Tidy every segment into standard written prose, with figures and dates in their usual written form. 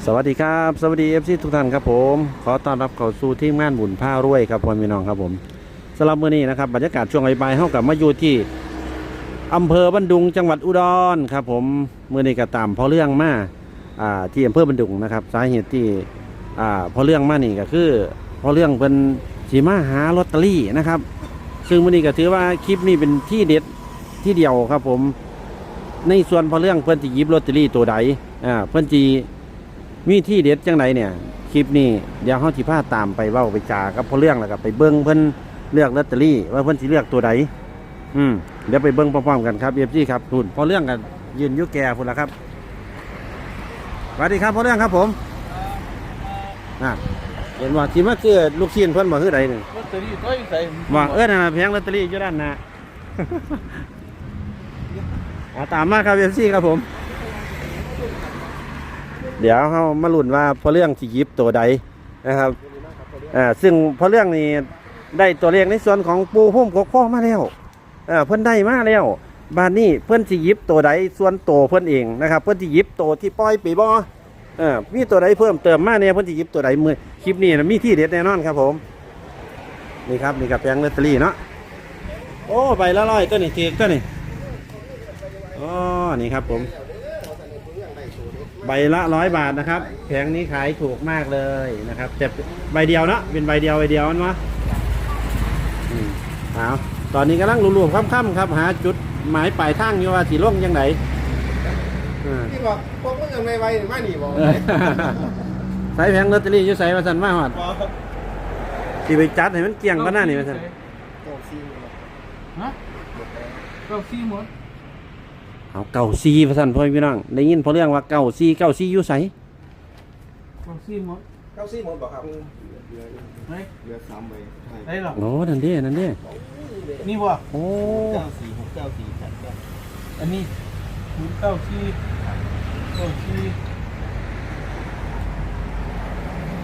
สวัสดีครับสวัสดีFCทุกท่านครับผมขอต้อนรับเข้าสู่ทีมงานบุญผ้ารวยครับพ่อพี่น้องครับผมสำหรับมื้อนี้นะครับบรรยากาศช่วงบ่ายๆเฮากับมาอยู่ที่อำเภอบันดุงจังหวัดอุดรครับผมมื้อนี้ก็ตามพอเรื่องมาที่อำเภอบันดุงนะครับสาเหตุที่พอเรื่องมานี่ก็คือพอเรื่องเป็นสิมาหาลอตเตอรี่นะครับซึ่งมื้อนี้ก็ถือว่าคลิปนี้เป็นที่เด็ดที่เดียวครับผมในส่วนพอเรื่องเพิ่นสิหยิบลอตเตอรี่ตัวใดเพิ่นสิมีที่เด็ดจังไหนเนี่ยคลิปนี้เดี๋ยวเฮาสิพาตามไปเว้าไปจากับพอเรื่องแล้วก็ไปเบิ่งเพิ่นเลือกลอตเตอรี่ว่าเพิ่นสิเลือกตัวใดเดี๋ยวไปเบิ่งพร้อมๆกันครับ FC ครับทุนพอเรื่องกันยืนอยู่แก่พุ่นล่ะครับสวัสดีครับพอเรื่องครับผมเห็นว่าสิมาซื้อลูกชิ้นเพิ่นบ่คือใดนี่ลอตเตอรี่ตัวใส่ว่านั่นน่ะแผงลอตเตอรี่อยู่ด้านหน้า ตามมาครับ FC ครับผมเดี๋ยวเขามาลุ้นว่าพอเรื่องสิหยิบตัวใดนะครับซึ่งพอเรื่องนี้ได้ตัวเลขในส่วนของปูพุ่มกข้อมาแล้วเพิ่นได้มาแล้วบานนี้เพิ่นสิหยิบตัวใดส่วนโตเพิ่นเองนะครับเพิ่นสิหยิบตัวที่ปล่อยปีบ่มีตัวใดเพิ่มเติมมาเนี่ยเพิ่นสิหยิบตัวใดมือคลิปนี้นะมีที่เด็ดแน่นอนครับผมนี่ครับนี่กับแผงลอตเตอรี่เนาะโอ้ใบละ100ตัวนี้ถูกตัวนี้อ๋อนี่ครับผมใบละ100 บาทนะครับแผงนี้ขายถูกมากเลยนะครับแต่ใบเดียวนะเป็นใบเดียวมันวะเอาตอนนี้กำลังรวมๆค่ำๆครับหาจุดหมายปลายทางอยู่ว่าสีล่งยังไงที่บอกพวกมึงยังในวัยไม่หนีบอกใส่แผงลอตเตอรี่อยู่ใส่มาสั่นมาหอดที่ไปจัดให้มันเกี่ยงก็น่านี่มาสั่นฮะเก้าซี่หมดเอาเก่าซีมาสั่นพ่อพี่น้องได้ยินพอเรื่องว่าเก่าซีอยู่ใส่เก้าซี่หมดบอกครับไหนเหลือ3ใบไหนหรอโอ้นั่นดินี่บ่โอ้อันนี้เก้าซี่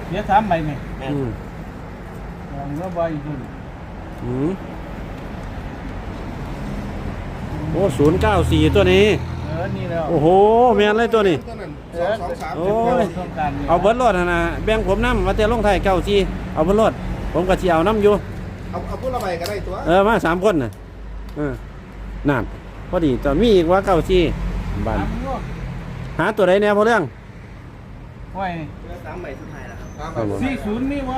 เหลือ3ใบไหมเหลือใบอีกนู่นโอ้094ตัวนี้นี่แล้วโอ้โหแม่นเลยตัวนี้โอ้ยเอาเบิร์ดรถนะแบ่งผมน้ำมาเตะลงไทย94เอาเบิร์ดรถผมก็สิเอาน้ำอยู่เอาพูดละใบก็ได้ตัวมา3คนน่ะนั่นพอดีตอนมีอีกว่า94บ้านหาตัวใดแน่พอเรื่องไว้เหลือ3ใบสุดท้ายแล้วครับ40มีบ่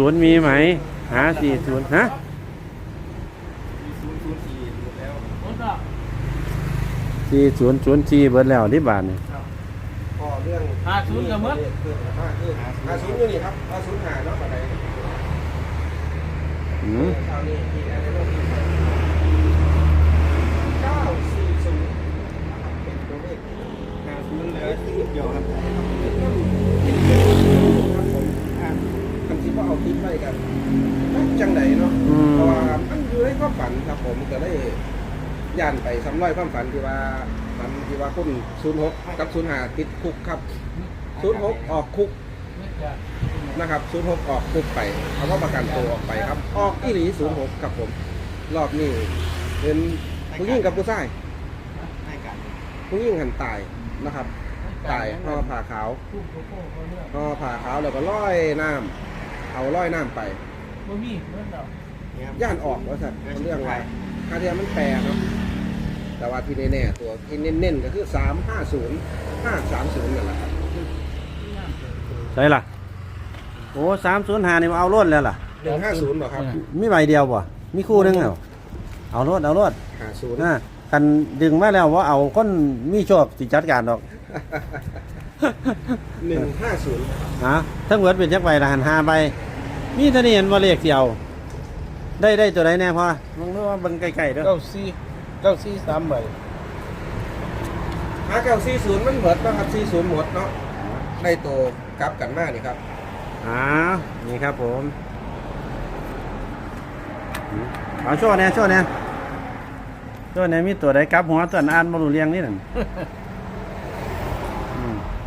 40มีไหมหา40ฮะ4004เบิดแล้วที่บ้านนี่ก็เรื่อง50ก็หมด50อยู่นี่ครับ50หาเนาะบัดใดคราวนี้ที่ได้ลงที่940เป็นตัวเลข50เหลือเดียวครับคันที่ว่าเอาติดไว้กันจังไดเนาะเพราะว่ามันอยู่ในความฝันครับผมก็ได้ย่านไปซ้ำร้อยความฝันที่ว่าคน06กับ05ติดคุกครับ06ออกคุกนะครับ06ออกคุกไปเอาว่าประกันตัวออกไปครับออกอีหลี06ครับผมรอบนี้เป็นผู้หญิงกับผู้ชายผู้หญิงหันตายนะครับตายห่อผ้าขาวแล้วก็ลอยน้ำเอาลอยน้ำไปย่านออกว่าสัตว์เรื่องอะไรคาเทียมันแปรครับแต่ว่าที่แน่ๆตัวที่เน้นๆก็คือ350530นั่นแหละครับใช่ล่ะโอ้305นี่เอารถแล้วล่ะ150หรอครับมีใบเดียวบ่มีคู่นึงเหรอเอารถ50กันดึงมาแล้วว่าเอาคนมีโชคสิจัดการดอก150ทั้งหมดเป็นจักใบละหัน5ใบมีเท่านี้เห็นว่าเลขเดียวได้ตัวใดแน่พ่อมองดูว่าเบิ่งใกล้ๆเด้อ94 3ใบ940มันหมดนะครับ40หมดเนาะได้ตัวกลับกันมานี่ครับนี่ครับผมเอาโชว์เนี่ยมีตัวใดกลับหัวตัวอ่านบ่รู้เรื่องนี่นั่น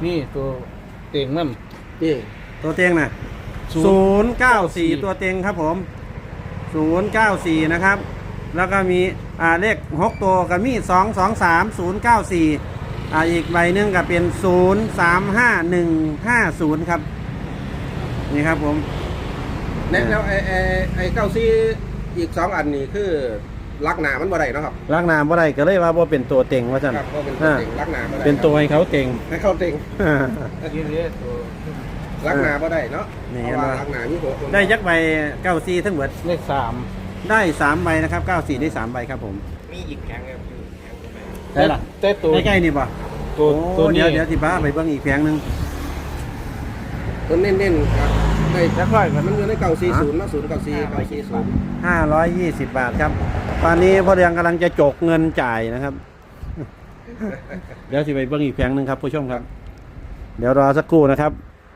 นี่ตัวเต็งมันตัวเต็งน่ะ094ตัวเต็งครับผม094นะครับแล้วก็มีเลข6ตัวก็มี223 094 อีกใบหนึงก็เป็น035150ครับนี่ครับผม แล้วไอ้เก้าซี่อีก2อันนี้คือลักหนามันบ่ได้เนาะครับ ลักน้ำบ่ได้ก็เลยว่าบ่เป็นตัวเต็งว่าซั่น ครับก็เป็นตัวเต็งลักหนาบ่ได้ เป็นตัวให้เขาเต็ง ให้เข้าเต็ง ยืนเรียกตัว ลักหนาบ่ได้เนาะ นี่ เพ เห็น ราะ บ่ ว่าลักหนามีหัวคน ได้ยักใบ94ทั้งหมด เลขสาม ได้3ใบนะครับ94ได้3ใบครับผม มีอีกแข็งครับอยู่แข็งเข้าไป ได้ล่ะ แต่ตัว ใกล้ๆนี่บ่ ตัว โอ้ ตัวนี้ เดี๋ยวสิพาไปเบิ่งอีกแผงหนึง ตัวเน้นๆครับได้ แล้วค่อยกัน มันอยู่ในเก่า40เนาะ094 520 บาทครับ ตอนนี้พ่อเรืองกำลังจะจกเงินจ่ายนะครับ เดี๋ยวสิไปเบิ่งอีกแผงหนึงครับผู้ชมครับ เดี๋ยวรอสักครู่นะครับ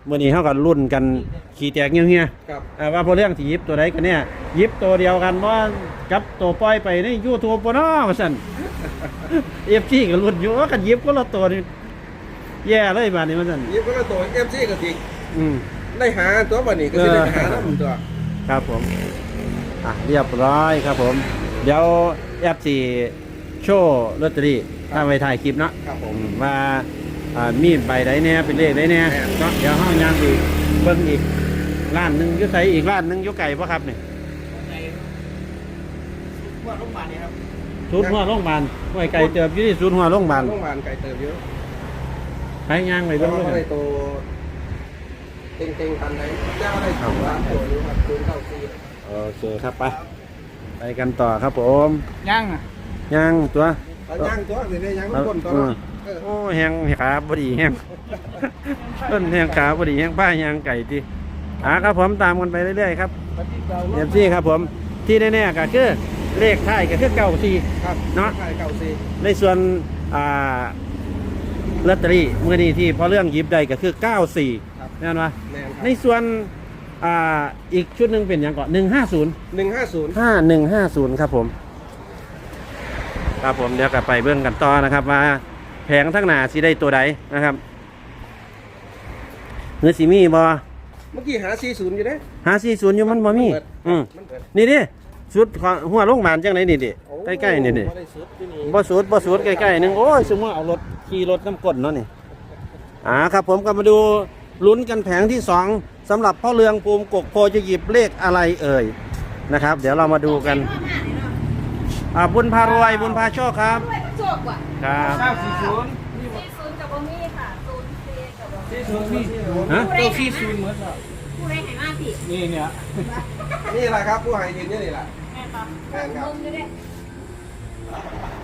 เมื่อนี้เท่ากันรุ่นกันขี่แตกเงี้ย ครับ ๆว่าพ่อเรื่องสิหยิบตัวใดกันเนี่ยหยิบตัวเดียวกันว่ากับตัวปล่อยไปใน YouTube ปะเนาะว่าซั่น FC ก็รุ่นอยู่ว่ากันหยิบก็ละตัวนี่แย่เลยบาดนี้ว่าซั่น ยิบก็ตัว FC ก็สิ อืม ได้หาตัวบัดนี้ก็สิได้หาแล้วตัว ครับผมเรียบร้อยครับผม เดี๋ยวแอปสี่โชว์ลอตเตอรี่ถ้าไปถ่ายคลิปเนาะ ครับผม ว่ามีใบใดแน่เป็นเลขใดแน่ แม่น เนาะเดี๋ยวห้องยางอีกเบิ่งอีกร้านหนึงอยุใสอีกร้านหนึงอยุไก่ปะครับเนี่ย ว่าโรงพยาบาลนี่ครับ ศูนย์หัวโรงพยาบาลห้วยไก่เติบอยู่ที่ศูนย์หัวโรงพยาบาล โรงพยาบาลไกลเติบเยอะ ไปย่างไป เพราะ เบิ่ง ว่า เลย ได้ตัวเต็งๆทันไหนเจ้าได้ตัวละตัวนี้ครับ094 โอเคครับไปกันต่อครับผม ยังอ่ะ ย่างตัว เอาย่างตัวสิได้ย่างมันคนตัวเนาะเออ โอ้แหงขาบดีแหง ต้นแหงขาบดีแหงป้าแหงไก่ทีครับผมตามกันไปเรื่อยๆครับเอฟซีครับผมที่แน่ๆก็คือเลขท้ายก็คือ94 ครับ เนาะ ขายเก่าซี ในส่วนลอตเตอรี่เมื่อนี้ที่พอเรื่องหยิบได้ก็คือ94 ครับ แน่นอน แมนค ใน รับ ส่วนอีกชุดหนึ่งเป็นอย่างก่อน150 150 5150ครับผมครับผมเดี๋ยวกลับไปเบื้องกันต่อนะครับว่าแผงทั้งหน้าสิได้ตัวใดนะครับเนื้อสีมีบ่ เมื่อกี้หา40อยู่เด้ หา40อยู่มันบ่มี เปิด มันเปิด นี่ดิสุดของหัวโรงพยาบาลจังไหนนี่ดิใกล้ๆนี่ดิ บ่ได้สุดที่นี่ บ่สุดใกล้ๆนึงโอ้ยสมมุติเอารถขี่รถน้ำกลดเนาะนี่ครับผมก็มาดูลุ้นกันแผงที่2สำหรับพ่อเรืองภูมิกกโพจะหยิบเลขอะไรเอ่ยนะครับ เดี๋ยวเรามาดูกันบุญพารวยบุญพาโชคครับ ด้วยโชคว่ะ ครับ 940 40กับบะมี่ค่ะ04กับบะมี่ ฮะ ตัว40เหมือนกัน ผู้ใดให้มาสิ นี่เนี่ย นี่แหละครับผู้ให้ดินนี่แหละ แม่ครับ แม่นครับ มึงอยู่เด้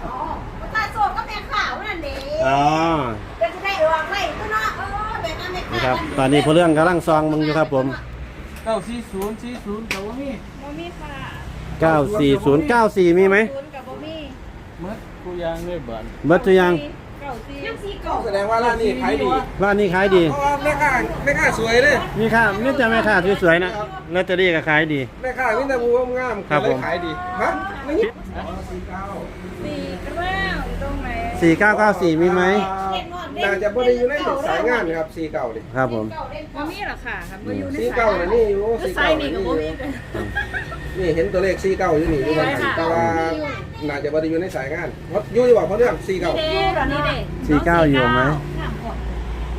อ๋อตาโชคก็แม่ขาวนั่นเด้ อ๋อ เดี๋ยวจะได้วางไว้ตัวเนาะแบบนั้นแม่ นี่ ขาวครับตอนนี้พ่อเรื่องกำลังซองมึงอยู่ครับผม 940แต่ว่ามี บะมี่ค่ะ 940 94มีไหม 0กับบะมี่ เมื่อกูยางเลยบ้าน เบิดตัวยัง 94ยัง4เก่า แสดงว่าร้านนี้ขายดี ร้านนี้ขายดี เพราะว่าแม่ค้าสวยเลย มีค่าไม่จะแม่ค้าสวยๆนะลอตเตอรี่ก็ขายดี แม่ค้ามีแต่บูงามๆ ครับ ก็เล ผ ย ม ขายดีฮะไม่ยิบ 4กระอยู่ตรงไหน 4994มีไหม น่าจะบ่ได้อยู่ในสายงานครับ4เก่าดิ ครับผม บะมี่เหรอค่ะครับบ่อยู่ใน 4เก่าน่ะนี่อยู่4 สา เก่าย นี่ นี่ กับ อยู่ บะมี่ นี่เห็นตัวเลข4เก่าอยู่นี่อยู่บนหันแต่ว่าน่าจะบ่ได้อยู่ในสายงานเพราะอยู่ว่าเพราะเรื่อง4เก่า นี่เด้นี่เด้ 49อยู่ไหม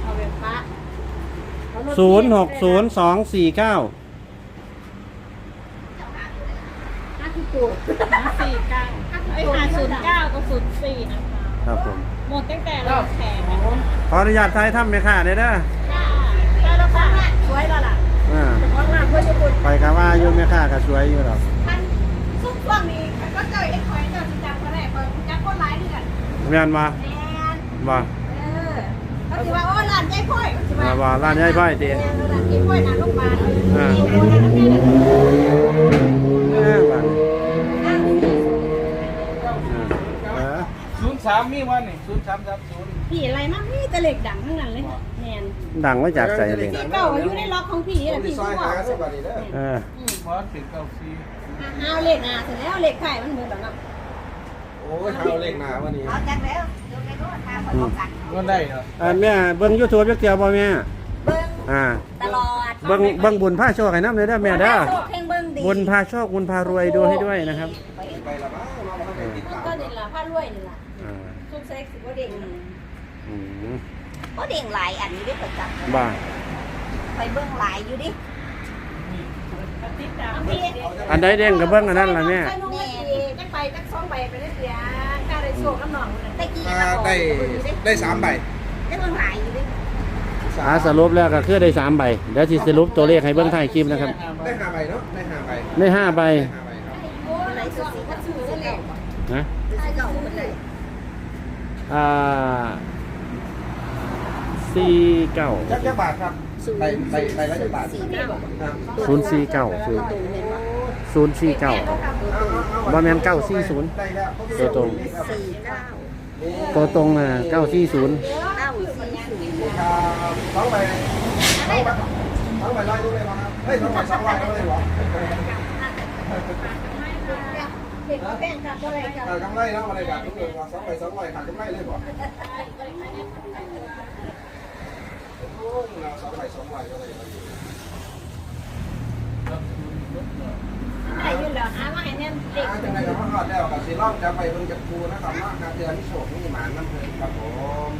เอาไปปะ 060249 ห้าสิบตัว549ไอ้509กับ04นะคะ ครับผม หมดตั้งแต่เราแข่งนะ ขออนุญาตถ่ายทำแม่ค้าได้เด้อ ได้แล้วค่ะสวยแล้วล่ะ อ่า เพราะว่าเพื่อนจะพูด ไปกับว่าอยู่แม่ค้าก็สวยอยู่หรอก ท่านซุปช่วงนี้ก็เจอไอ้คอยเจอจิจังคนแรกคนจังคนร้ายเดือน แม่นบ่ แมน บ่ เขาถือว่าโอ้ร้านใจพ่อยใช่ไหม บ่ร้านยายพ่อยติ ร้านใจพ่อยร้านลูกบาล อ่า โอ้ร้านน้ำแม่เลย บ่ 03มีวันนี่0330 ผีอะไรมั่งนี่แต่เหล็กดังทั้งนั้นเลยแมน ดังมาจากใส่เลย ผีเก่าอยู่ในล็อกของผีแหละ ที่ ผี ซอย ผู้บ หา อก ซะบัดนี้เด้อ เออ บ่ถึง94 เอาเหล็กอ่ะเสร็จแล้วเหล็กไข่มันเหมือนแบบนั้น โอ้ยเอาเลขหน้าวันนี้ เอาจังแล้วเดี๋ยวไปโทษทางคนบอกกัน ก็ได้เหรอ แม่เบิ่ง YouTube จักเที่ยวบ่แม่ เบิ้ง อ่า ตลอด เบิ่งบุญพาโชคให้นำเลยเด้อแม่เด้อ โชคเพ่งเบิ้งดี บุญพาโชคบุญพารวยดูให้ด้วยนะครับ ไปละบ้างเราบ่ได้ติดตาม ก็นี่ล่ะผ้ารวยนี่ล่ะ อ่า ซุปเซ็กสิบ่เด้ง ก็เด้งหลายอันนี้ได้ประจับ บ้า ไปเบิ่งหลายอยู่ดิ อันใดเด้งกับเบิ้งอันนั้นล่ะแม่ แม่จักใบจักสองใบไปได้เสียกล้าได้โชคน้ำหนองเลย ตะกี้ ได้3ใบ ได้เบิ่งหลายอยู่ดิ สรุปแล้วก็คือได้3ใบเดี๋ยวสิสรุปตัวเลขให้เบิ้งท้ายคลิปนะครับ ได้5ใบเนาะได้5ใบ ได้5ใบ ได้5ใบครับ โอ้หลายสุดสิก็ซื้อแล้ว นะ ซื้อเก่าหมดเลย 49 จักบาทครับใบละจักบาท 49 ครับ 049บ่แม่น940 ได้แล้ว ตัวตรง 49 ตัวตรงน่ะ940 ครับ2ใบร้อยรู้เลยครับเฮ้ย2ใบ200รู้เลยเหรอ เด็กก็แบ่งกันเท่าไหร่กัน กำไรแล้วอะไรกันทุกเรื่องว่า2ใบ200ขาดกำไรเลยบ่โอ้ยเรา2ใบ200ก็เลย ได้อยู่แล้วหามาให้แน่นเด็ก จังได๋ก็มาฮอดแล้วก็สิลองจะไปเบิ่งจักคูนะครับเนาะการเตือนที่โชคนี่หมานน้ำเพิ่นครับผม